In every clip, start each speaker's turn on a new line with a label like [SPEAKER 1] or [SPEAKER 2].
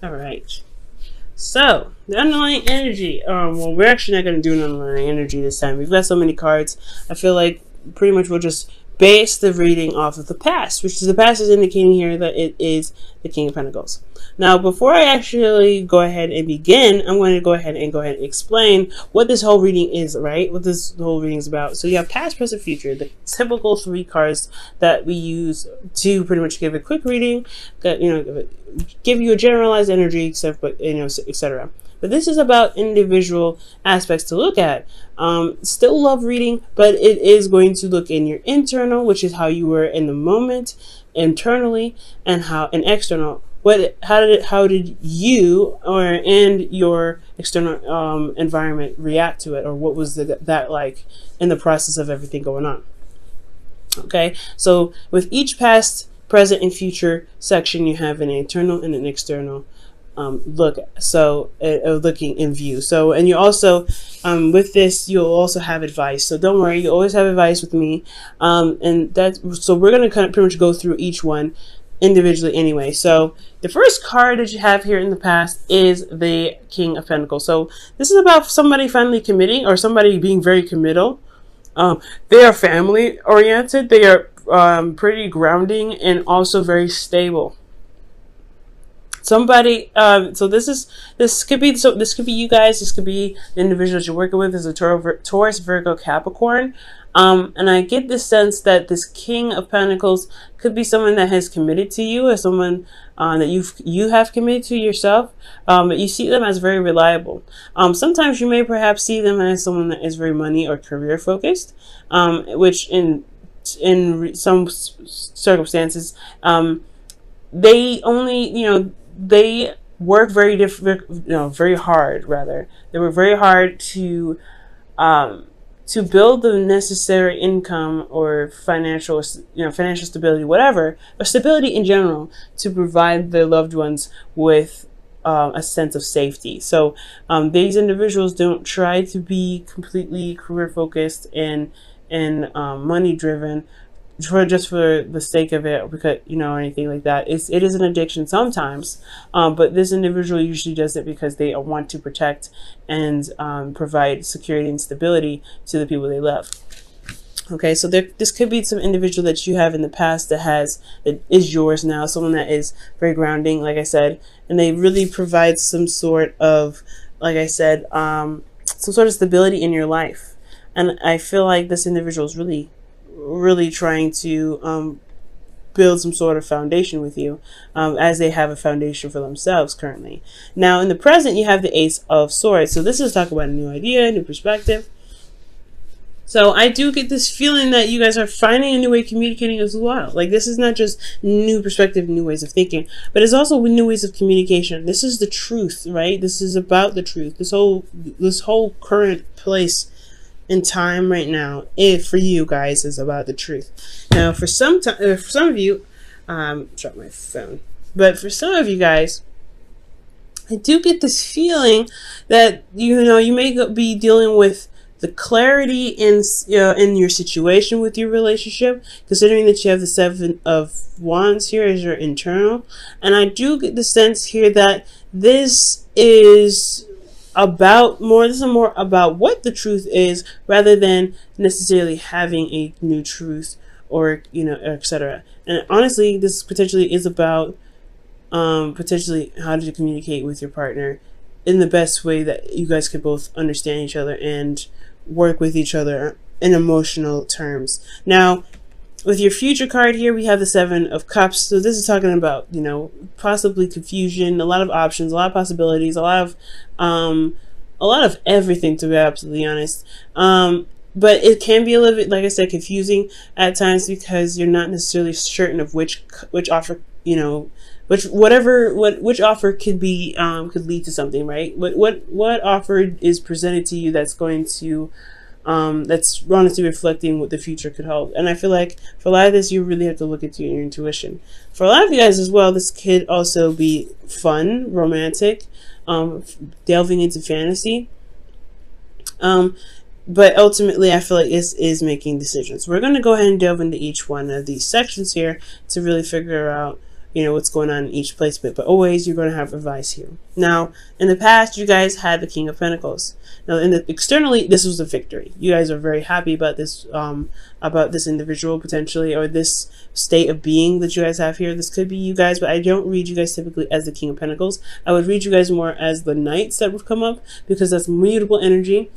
[SPEAKER 1] All right. So the underlying energy. Well, we're actually not going to do an underlying energy this time. We've got so many cards. I feel like pretty much we'll just base the reading off of the past, which is the past is indicating here that it is the King of Pentacles. Now, before I actually go ahead and begin, I'm going to go ahead and explain what this whole reading is, right? What this whole reading is about. So you have past, present, future, the typical 3 cards that we use to pretty much give a quick reading, that give you a generalized energy, etc. But this is about individual aspects to look at. Still love reading, but it is going to look in your internal, which is how you were in the moment, internally, and external. How did you and your external environment react to it, or what was that like in the process of everything going on? Okay, so with each past, present, and future section, you have an internal and an external looking in view. So, and you also with this you'll also have advice, so don't worry, you always have advice with me, and so we're going to kind of pretty much go through each one individually anyway. So the first card that you have here in the past is the King of Pentacles. So this is about somebody finally committing, or somebody being very committal. They are family oriented, they are pretty grounding, and also very stable. Somebody, so this could be you guys, this could be the individuals you're working with, is a Taurus, Virgo, Capricorn. And I get the sense that this King of Pentacles could be someone that has committed to you, or someone that you have committed to yourself, but you see them as very reliable. Sometimes you may perhaps see them as someone that is very money or career focused, which in some circumstances, they only, they work very very hard, rather. They work very hard to build the necessary income or financial stability, whatever, or stability in general, to provide their loved ones with a sense of safety. So these individuals don't try to be completely career focused and money driven just for the sake of it, because or anything like that. It is an addiction sometimes, but this individual usually does it because they want to protect and provide security and stability to the people they love. Okay, so this could be some individual that you have in the past that is yours now, someone that is very grounding, like I said, and they really provide some sort of, like I said, some sort of stability in your life. And I feel like this individual is really trying to build some sort of foundation with you, as they have a foundation for themselves currently. Now in the present, you have the Ace of Swords. So this is talking about a new idea, a new perspective. So I do get this feeling that you guys are finding a new way of communicating as well. Like, this is not just new perspective, new ways of thinking, but it's also new ways of communication. This is the truth, right? This is about the truth. This whole current place in time right now, for you guys, is about the truth. Now for some of you, drop my phone, but for some of you guys, I do get this feeling that you may be dealing with the clarity in your situation with your relationship, considering that you have the 7 of Wands here as your internal. And I do get the sense here that this is more about what the truth is, rather than necessarily having a new truth, or etc. And honestly, this potentially is about potentially how to communicate with your partner in the best way that you guys could both understand each other and work with each other in emotional terms. Now with your future card here, we have the 7 of Cups. So this is talking about, possibly confusion, a lot of options, a lot of possibilities, a lot of everything, to be absolutely honest. But it can be a little bit, like I said, confusing at times, because you're not necessarily certain of which offer, which offer could be, could lead to something, right? What offer is presented to you that's going to, that's honestly reflecting what the future could hold. And I feel like for a lot of this, you really have to look into your intuition. For a lot of you guys as well, this could also be fun, romantic, delving into fantasy. But ultimately, I feel like this is making decisions. We're going to go ahead and delve into each one of these sections here to really figure out you know, what's going on in each placement. But always you're going to have advice here. Now, in the past, you guys had the King of Pentacles. Now, externally, this was a victory. You guys are very happy about this individual potentially, or this state of being that you guys have here. This could be you guys, but I don't read you guys typically as the King of Pentacles. I would read you guys more as the Knights that would come up, because that's mutable energy,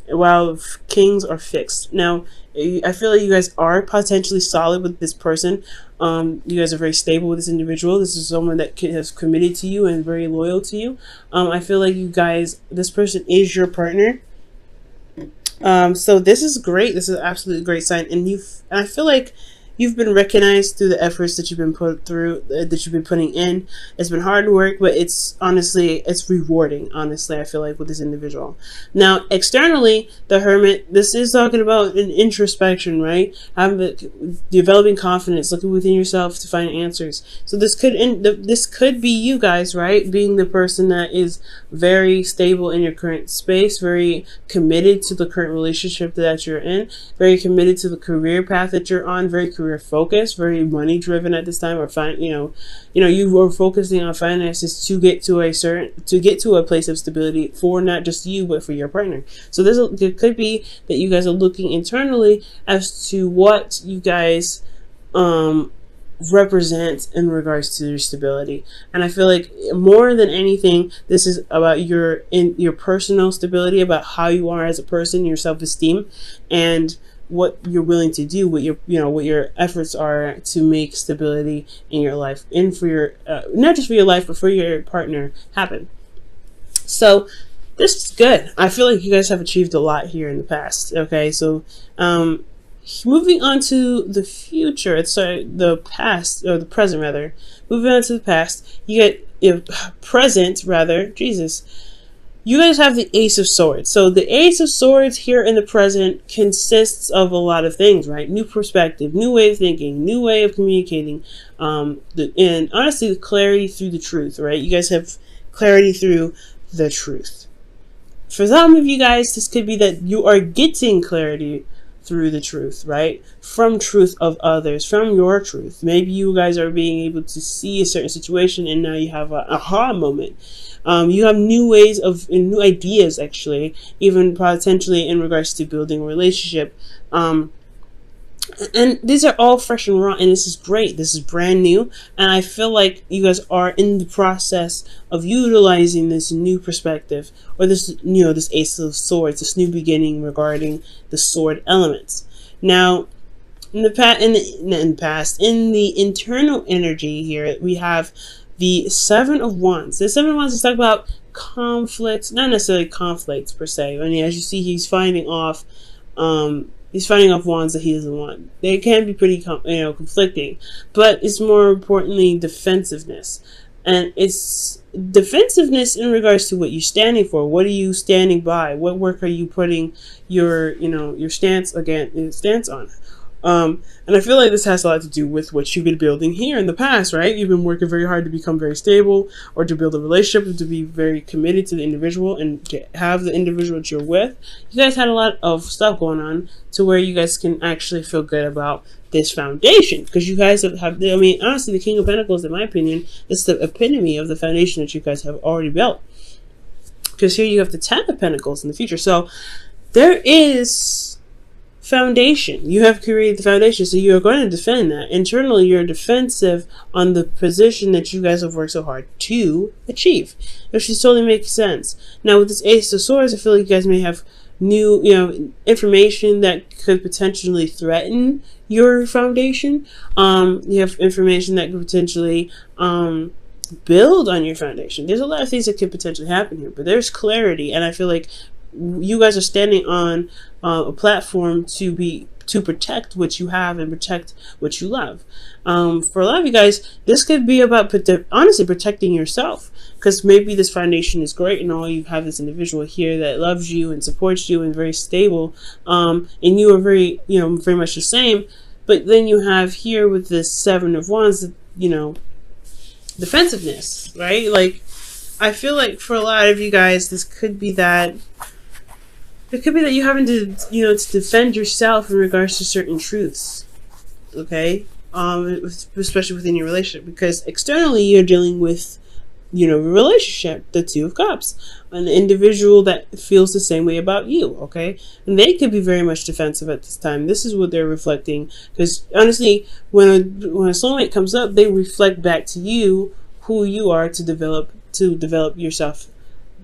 [SPEAKER 1] while Kings are fixed. Now, I feel like you guys are potentially solid with this person. You guys are very stable with this individual. This is someone that has committed to you and very loyal to you. I feel like you guys, this person is your partner. So this is great. This is an absolutely great sign. And I feel like you've been recognized through the efforts that you've been putting in. It's been hard work, but it's honestly, it's rewarding. Honestly, I feel like with this individual. Now, externally, the Hermit, this is talking about an introspection, right? Developing confidence, looking within yourself to find answers. So this could be you guys, right? Being the person that is very stable in your current space, very committed to the current relationship that you're in, very committed to the career path that you're on, very career focused, very money driven at this time, or you were focusing on finances to get to a place of stability for not just you but for your partner. So it could be that you guys are looking internally as to what you guys represent in regards to your stability. And I feel like more than anything, this is about your personal stability, about how you are as a person, your self-esteem, and what you're willing to do, what your efforts are to make stability in your life, and for your not just for your life but for your partner happen. So this is good. I feel like you guys have achieved a lot here in the past. Okay, so moving on to the future, the past, or the present rather. Moving on to the past, you get present rather. Jesus. You guys have the Ace of Swords. So the Ace of Swords here in the present consists of a lot of things, right? New perspective, new way of thinking, new way of communicating, and honestly, the clarity through the truth, right? You guys have clarity through the truth. For some of you guys, this could be that you are getting clarity through the truth, right? From truth of others, from your truth. Maybe you guys are being able to see a certain situation and now you have an aha moment. You have new ways and new ideas, actually, even potentially in regards to building a relationship. And these are all fresh and raw, and this is great. This is brand new, and I feel like you guys are in the process of utilizing this new perspective, or this Ace of Swords, this new beginning regarding the sword elements. Now, in the internal energy here, we have the Seven of Wands. The Seven of Wands is talking about conflicts, not necessarily conflicts per se. I mean, as you see, he's fighting off wands that he doesn't want. They can be pretty, conflicting, but it's more importantly defensiveness, and it's defensiveness in regards to what you're standing for. What are you standing by? What work are you putting your stance on? And I feel like this has a lot to do with what you've been building here in the past, right? You've been working very hard to become very stable, or to build a relationship, to be very committed to the individual and to have the individual that you're with. You guys had a lot of stuff going on to where you guys can actually feel good about this foundation, because you guys have, honestly, the King of Pentacles, in my opinion, is the epitome of the foundation that you guys have already built. Because here you have the Ten of Pentacles in the future. So there is foundation. You have created the foundation, so you're going to defend that. Internally, you're defensive on the position that you guys have worked so hard to achieve, which just totally makes sense. Now, with this Ace of Swords, I feel like you guys may have new, information that could potentially threaten your foundation. You have information that could potentially build on your foundation. There's a lot of things that could potentially happen here, but there's clarity, and I feel like you guys are standing on a platform to protect what you have and protect what you love. For a lot of you guys, this could be about honestly protecting yourself, because maybe this foundation is great and all you have this individual here that loves you and supports you and very stable, and you are very very much the same. But then you have here with this Seven of Wands, defensiveness, right? Like, I feel like for a lot of you guys, this could be that. It could be that you're having to, to defend yourself in regards to certain truths. Okay? especially within your relationship, because externally you're dealing with, a relationship, the Two of Cups, an individual that feels the same way about you, okay? And they could be very much defensive at this time. This is what they're reflecting, because honestly, when a soulmate comes up, they reflect back to you who you are to develop yourself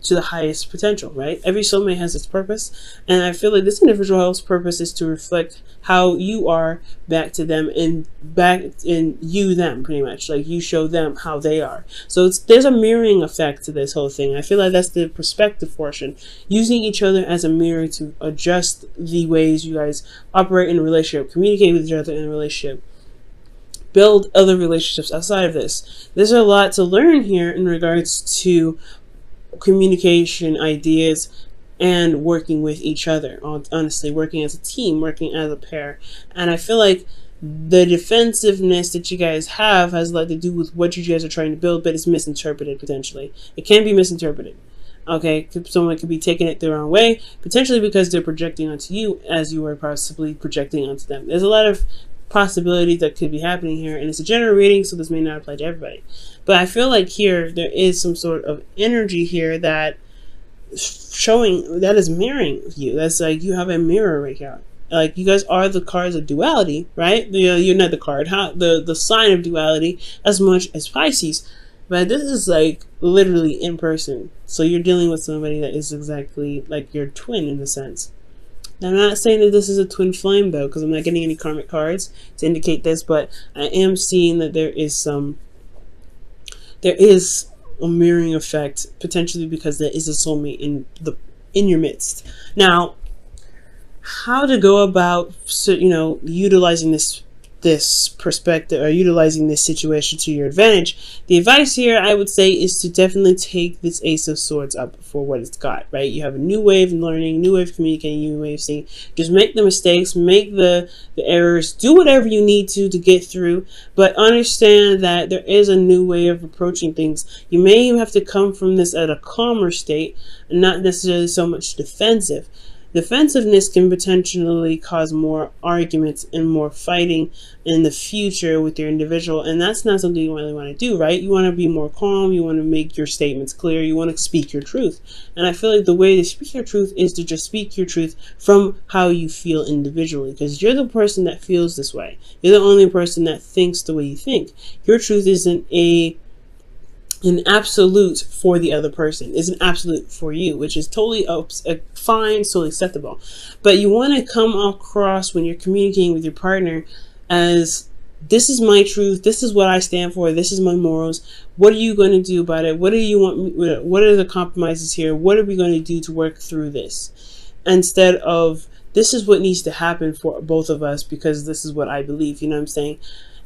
[SPEAKER 1] to the highest potential, right? Every soulmate has its purpose, and I feel like this individual's purpose is to reflect how you are back to them, and back in you them, pretty much, like you show them how they are. So there's a mirroring effect to this whole thing. I feel like that's the perspective portion, using each other as a mirror to adjust the ways you guys operate in a relationship, communicate with each other in a relationship, build other relationships outside of this. There's a lot to learn here in regards to communication, ideas, and working with each other. Honestly, working as a team, working as a pair. And I feel like the defensiveness that you guys have has a lot to do with what you guys are trying to build, but it's misinterpreted potentially. It can be misinterpreted. Okay, someone could be taking it the wrong way, potentially because they're projecting onto you as you are possibly projecting onto them. There's a lot of possibilities that could be happening here, and it's a general reading, so this may not apply to everybody. But I feel like here there is some sort of energy here that showing that is mirroring you. That's like you have a mirror right here. Like you guys are the cards of duality, right? You're not the card, the sign of duality as much as Pisces. But this is like literally in person. So you're dealing with somebody that is exactly like your twin in a sense. Now, I'm not saying that this is a twin flame though, because I'm not getting any karmic cards to indicate this, but I am seeing that there is a mirroring effect, potentially because there is a soulmate in your midst. Now, how to go about utilizing this perspective, or utilizing this situation to your advantage. The advice here, I would say, is to definitely take this Ace of Swords up for what it's got, right? You have a new way of learning, new way of communicating, new way of seeing. Just make the mistakes, make the errors, do whatever you need to get through, but understand that there is a new way of approaching things. You may even have to come from this at a calmer state, and not necessarily so much defensive. Defensiveness can potentially cause more arguments and more fighting in the future with your individual, and that's not something you really want to do, right? You want to be more calm, you want to make your statements clear, you want to speak your truth. And I feel like the way to speak your truth is to just speak your truth from how you feel individually, because you're the person that feels this way. You're the only person that thinks the way you think. Your truth isn't an absolute for the other person, is an absolute for you, which is totally fine, totally acceptable. But you want to come across when you're communicating with your partner as, this is my truth, this is what I stand for, this is my morals, what are you going to do about it, what do you want me, what are the compromises here, what are we going to do to work through this, instead of, this is what needs to happen for both of us because this is what I believe. You know what I'm saying?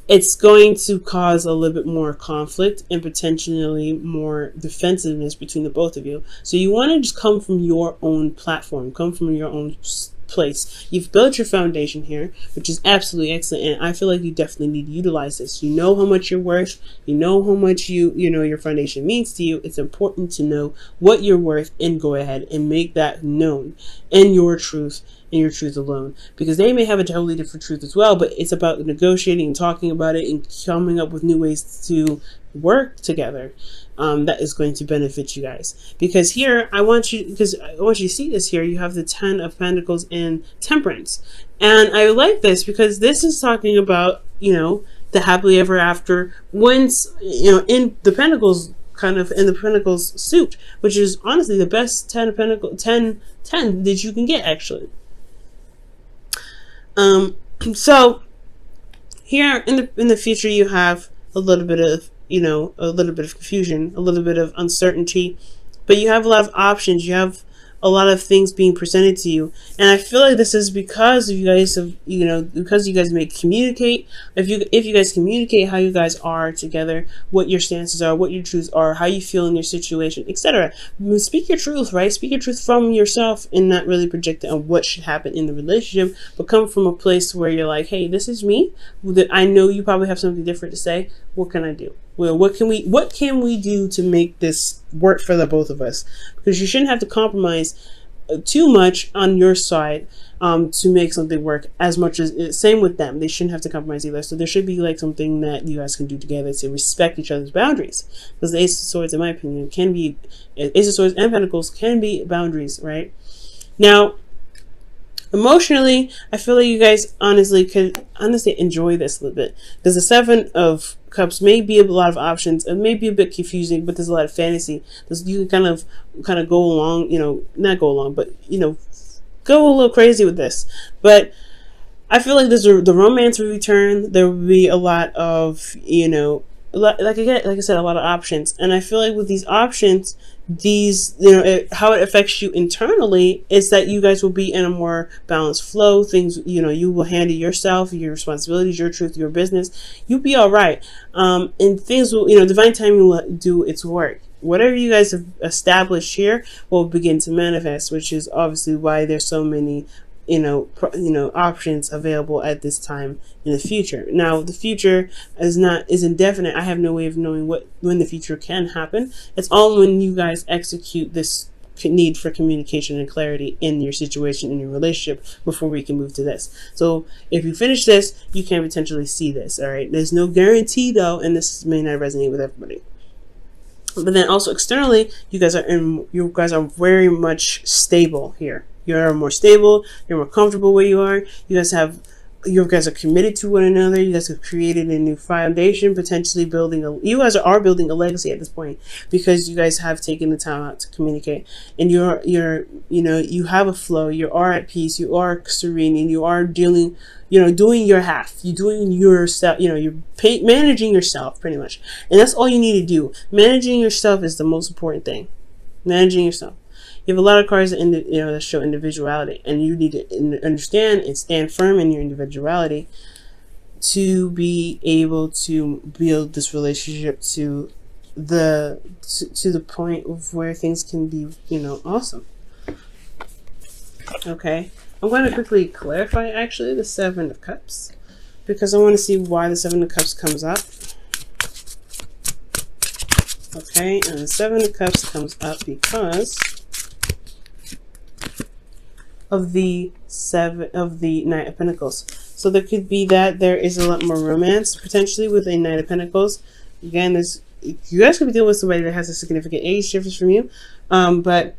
[SPEAKER 1] It's going to cause a little bit more conflict and potentially more defensiveness between the both of you. So you want to just come from your own platform, come from your own place. You've built your foundation here, which is absolutely excellent, and I feel like you definitely need to utilize this. You know how much you're worth, you know how much your foundation means to you. It's important to know what you're worth and go ahead and make that known in your truth, and your truth alone, because they may have a totally different truth as well, but it's about negotiating and talking about it and coming up with new ways to work together that is going to benefit you guys. Because here I want you to see this here. You have the 10 of Pentacles in Temperance, and I like this because this is talking about the happily ever after, once in the Pentacles, kind of in the Pentacles suit, which is honestly the best 10 of Pentacles 10 that you can get, actually. So here in the future, you have a little bit of confusion, a little bit of uncertainty, but you have a lot of options. You have a lot of things being presented to you, and I feel like this is because you guys have, because you guys may communicate. If you guys communicate how you guys are together, what your stances are, what your truths are, how you feel in your situation, etc. Speak your truth, right? Speak your truth from yourself, and not really project it on what should happen in the relationship, but come from a place where you're like, hey, this is me. I know you probably have something different to say. What can I do? Well, what can we do to make this work for the both of us? Because you shouldn't have to compromise too much on your side to make something work as much as same with them. They shouldn't have to compromise either. So there should be like something that you guys can do together to respect each other's boundaries, because the Ace of Swords, in my opinion, can be Ace of Swords and Pentacles can be boundaries, right? Now, emotionally, I feel like you guys honestly could enjoy this a little bit, because the Seven of Cups may be a lot of options. It may be a bit confusing, but there's a lot of fantasy. You can kind of go along, not go along, but go a little crazy with this. But I feel like the romance will return. There will be a lot of like I said, a lot of options. And I feel like with these options, how it affects you internally is that you guys will be in a more balanced flow. Things, you will handle yourself, your responsibilities, your truth, your business. You'll be all right. And things will, divine timing will do its work. Whatever you guys have established here will begin to manifest, which is obviously why there's so many options available at this time in the future. Now, the future is indefinite. I have no way of knowing when the future can happen. It's all when you guys execute this need for communication and clarity in your situation, in your relationship, before we can move to this. So if you finish this, you can potentially see this. All right. There's no guarantee though, and this may not resonate with everybody. But then also externally, you guys are very much stable here. You're more stable. You're more comfortable where you are. You guys are committed to one another. You guys have created a new foundation, potentially you guys are building a legacy at this point, because you guys have taken the time out to communicate, and you have a flow. You are at peace. You are serene, and you are doing your half. You're doing yourself. You're managing yourself pretty much, and that's all you need to do. Managing yourself is the most important thing. Managing yourself. You have a lot of cards that show individuality, and you need to understand and stand firm in your individuality to be able to build this relationship to the point of where things can be, awesome. Okay, I'm going to quickly clarify actually the Seven of Cups, because I want to see why the Seven of Cups comes up. Okay, and the Seven of Cups comes up because of the Knight of Pentacles. So there could be that there is a lot more romance potentially with a Knight of Pentacles. Again, you guys could be dealing with somebody that has a significant age difference from you, but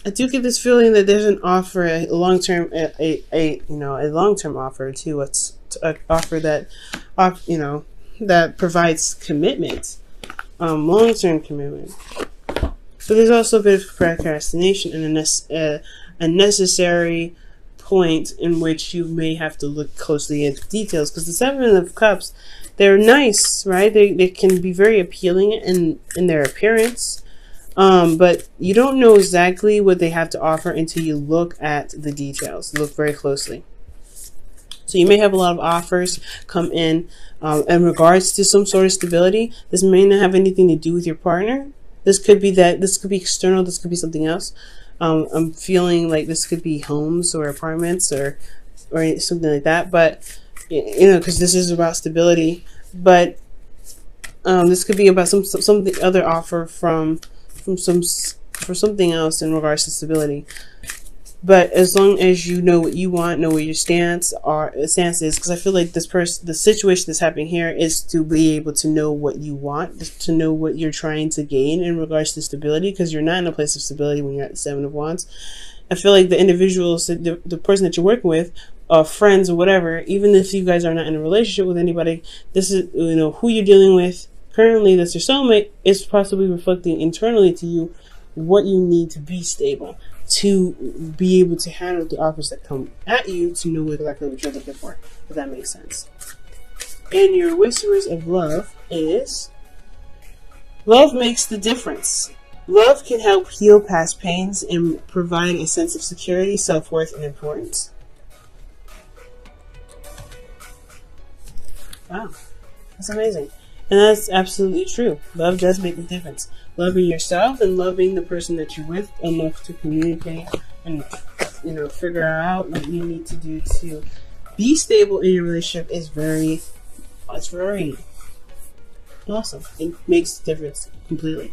[SPEAKER 1] I do get this feeling that there's an offer, a long-term offer to an offer that provides commitment, long-term commitment. But there's also a bit of procrastination and a necessary point in which you may have to look closely at the details, because the Seven of Cups, they're nice, right? They can be very appealing in their appearance, but you don't know exactly what they have to offer until you look at the details. Look very closely. So you may have a lot of offers come in regards to some sort of stability. This may not have anything to do with your partner. This could be external. This could be something else. I'm feeling like this could be homes or apartments or something like that. But because this is about stability. But this could be about something other offer for something else in regards to stability. But as long as you know what you want, know what your stance is, because I feel like the situation that's happening here is to be able to know what you want, to know what you're trying to gain in regards to stability, because you're not in a place of stability when you're at the Seven of Wands. I feel like the individuals, the person that you're working with, friends or whatever, even if you guys are not in a relationship with anybody, this is who you're dealing with currently. That's your soulmate, is possibly reflecting internally to you what you need to be stable, to be able to handle the offers that come at you, to know exactly what you're looking for, if that makes sense. And your Whisperers of Love is, love makes the difference. Love can help heal past pains and provide a sense of security, self-worth, and importance. Wow, that's amazing. And that's absolutely true. Love does make the difference. Loving yourself and loving the person that you're with enough to communicate and figure out what you need to do to be stable in your relationship is very awesome. It makes the difference completely.